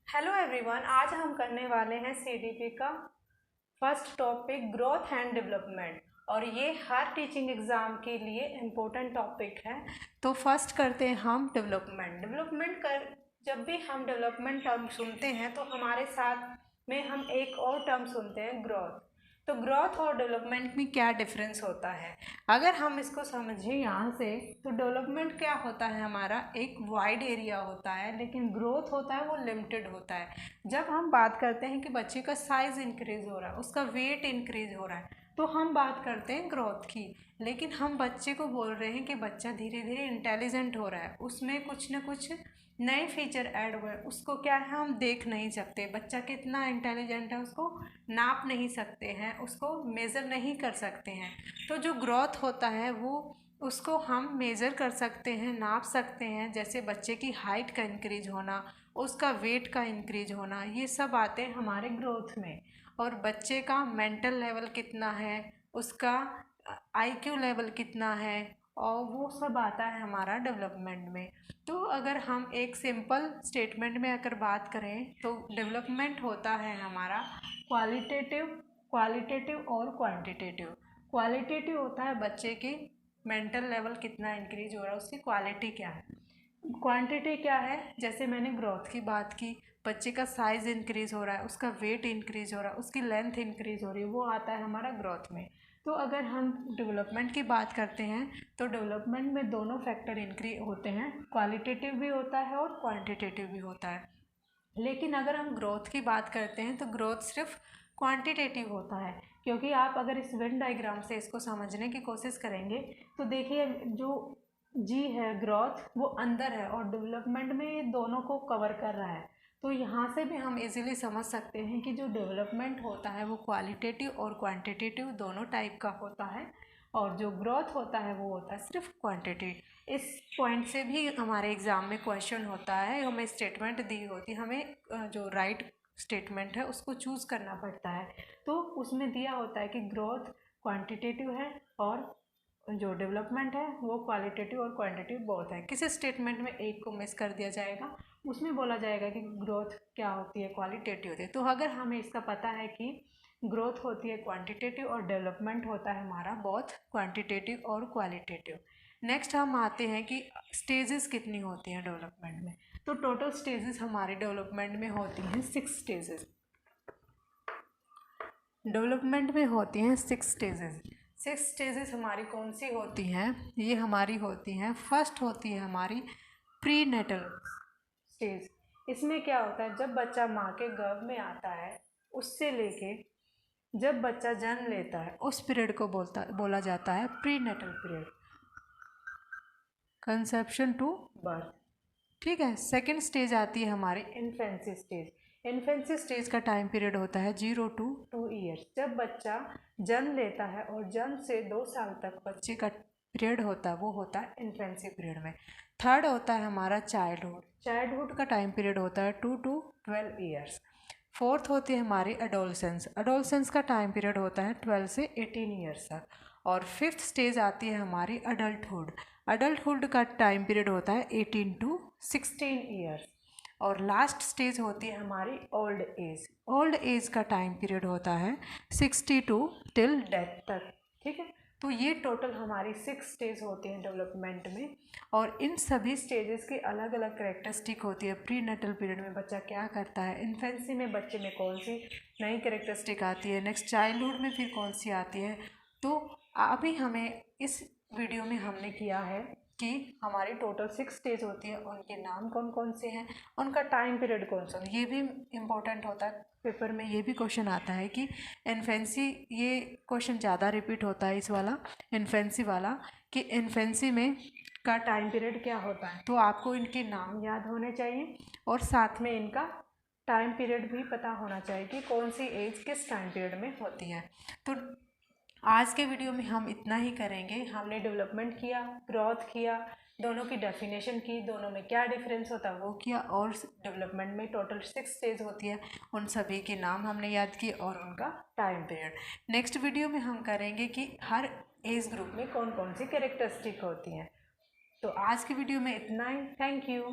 Hello everyone, आज हम करने वाले हैं सीडीपी का first topic growth and development. और ये हर टीचिंग एग्ज़ाम के लिए इम्पोर्टेंट टॉपिक है। तो फर्स्ट करते हैं हम डेवलपमेंट कर जब भी हम डेवलपमेंट टर्म सुनते हैं तो हमारे साथ में हम एक और टर्म सुनते हैं ग्रोथ। तो ग्रोथ और डेवलपमेंट में क्या डिफरेंस होता है, अगर हम इसको समझें यहाँ से, तो डेवलपमेंट क्या होता है, हमारा एक वाइड एरिया होता है, लेकिन ग्रोथ होता है वो लिमिटेड होता है। जब हम बात करते हैं कि बच्चे का साइज़ इंक्रीज़ हो रहा है, उसका वेट इंक्रीज़ हो रहा है, तो हम बात करते हैं ग्रोथ की। लेकिन हम बच्चे को बोल रहे हैं कि बच्चा धीरे धीरे इंटेलिजेंट हो रहा है, उसमें कुछ ना कुछ नए फीचर ऐड हुए, उसको क्या है हम देख नहीं सकते, बच्चा कितना इंटेलिजेंट है उसको नाप नहीं सकते हैं, उसको मेज़र नहीं कर सकते हैं। तो जो ग्रोथ होता है वो उसको हम मेज़र कर सकते हैं, नाप सकते हैं, जैसे बच्चे की हाइट का इंक्रीज होना, उसका वेट का इंक्रीज होना, ये सब आते हैं हमारे ग्रोथ में। और बच्चे का मेंटल लेवल कितना है, उसका आईक्यू लेवल कितना है, और वो सब आता है हमारा डेवलपमेंट में। तो अगर हम एक सिंपल स्टेटमेंट में अगर बात करें तो डेवलपमेंट होता है हमारा क्वालिटेटिव और क्वांटिटेटिव। क्वालिटेटिव होता है बच्चे की मेंटल लेवल कितना इंक्रीज हो रहा है, उसकी क्वालिटी क्या है। क्वांटिटी क्या है, जैसे मैंने ग्रोथ की बात की, बच्चे का साइज़ इंक्रीज़ हो रहा है, उसका वेट इंक्रीज़ हो रहा है, उसकी लेंथ इंक्रीज़ हो रही है, वो आता है हमारा ग्रोथ में। तो अगर हम डेवलपमेंट की बात करते हैं तो डेवलपमेंट में दोनों फैक्टर इंक्रीज होते हैं, क्वालिटेटिव भी होता है और क्वांटिटेटिव भी होता है। लेकिन अगर हम ग्रोथ की बात करते हैं तो ग्रोथ सिर्फ क्वांटिटेटिव होता है, क्योंकि आप अगर इस वेन डायग्राम से इसको समझने की कोशिश करेंगे तो देखिए जो जी है ग्रोथ वो अंदर है और डेवलपमेंट में ये दोनों को कवर कर रहा है। तो यहाँ से भी हम इजीली समझ सकते हैं कि जो डेवलपमेंट होता है वो क्वालिटेटिव और क्वांटिटेटिव दोनों टाइप का होता है, और जो ग्रोथ होता है वो होता है सिर्फ क्वांटिटी। इस पॉइंट से भी हमारे एग्ज़ाम में क्वेश्चन होता है, हमें स्टेटमेंट दी होती है, हमें जो राइट स्टेटमेंट है उसको चूज़ करना पड़ता है। तो उसमें दिया होता है कि ग्रोथ क्वांटिटेटिव है और जो डेवलपमेंट है वो क्वालिटेटिव और क्वांटिटेटिव बोथ है। किसी स्टेटमेंट में एक को मिस कर दिया जाएगा, उसमें बोला जाएगा कि ग्रोथ क्या होती है, क्वालिटेटिव होती है। तो अगर हमें इसका पता है कि ग्रोथ होती है क्वांटिटेटिव और डेवलपमेंट होता है हमारा बोथ क्वांटिटेटिव और क्वालिटेटिव। नेक्स्ट हम आते हैं कि स्टेजेस कितनी होती हैं डेवलपमेंट में। तो टोटल स्टेजेस हमारे डेवलपमेंट में होती हैं 6 स्टेजेस। डेवलपमेंट में होती हैं 6 स्टेजेस। 6 स्टेजेस हमारी कौन सी होती हैं, ये हमारी होती हैं, फर्स्ट होती है हमारी प्री नेटल स्टेज। इसमें क्या होता है, जब बच्चा माँ के गर्भ में आता है उससे लेके जब बच्चा जन्म लेता है उस पीरियड को बोला जाता है prenatal period, conception to birth. ठीक है। सेकेंड स्टेज आती है हमारी इन्फेंसी स्टेज। इन्फेंसी स्टेज का टाइम पीरियड होता है 0 to 2 ईयर्स, जब बच्चा जन्म लेता है और जन्म से 2 साल तक बच्चे का पीरियड होता है वो होता है इन्फेंसी पीरियड में। थर्ड होता है हमारा चाइल्डहुड। चाइल्डहुड का टाइम पीरियड होता है 2 to 12 ईयर्स। फोर्थ होती है हमारी एडोलसेंस। एडोलसेंस का टाइम पीरियड होता है 12 से 18 ईयर्स तक। और फिफ्थ स्टेज आती है हमारी अडल्टहुड। अडल्टहुड का टाइम पीरियड होता है 18 to 16 ईयर्स। और लास्ट स्टेज होती है हमारी ओल्ड एज। ओल्ड एज का टाइम पीरियड होता है 62 टिल डेथ तक। ठीक है। तो ये टोटल हमारी 6 स्टेज होती हैं डेवलपमेंट में, और इन सभी स्टेजेस की अलग अलग करेक्टरिस्टिक होती है। प्री नेटल पीरियड में बच्चा क्या करता है, इन्फेंसी में बच्चे में कौन सी नई करेक्टरिस्टिक आती है, नेक्स्ट चाइल्डहुड में फिर कौन सी आती है। तो अभी हमें इस वीडियो में हमने किया है कि हमारी टोटल 6 स्टेज होती है, उनके नाम कौन कौन से हैं, उनका टाइम पीरियड कौन सा, ये भी इम्पोर्टेंट होता है। पेपर में ये भी क्वेश्चन आता है कि इन्फेंसी, ये क्वेश्चन ज़्यादा रिपीट होता है इस वाला इन्फेंसी वाला, कि इन्फेंसी में का टाइम पीरियड क्या होता है। तो आपको इनके नाम याद होने चाहिए और साथ में इनका टाइम पीरियड भी पता होना चाहिए कि कौन सी एज किस टाइम पीरियड में होती है। तो आज के वीडियो में हम इतना ही करेंगे। हमने डेवलपमेंट किया, ग्रोथ किया, दोनों की डेफिनेशन की, दोनों में क्या डिफरेंस होता है वो किया, और डेवलपमेंट में टोटल 6 स्टेज होती है, उन सभी के नाम हमने याद किए और उनका टाइम पीरियड। नेक्स्ट वीडियो में हम करेंगे कि हर एज ग्रुप में कौन कौन सी कैरेक्टरिस्टिक होती हैं। तो आज की वीडियो में इतना ही। Thank you.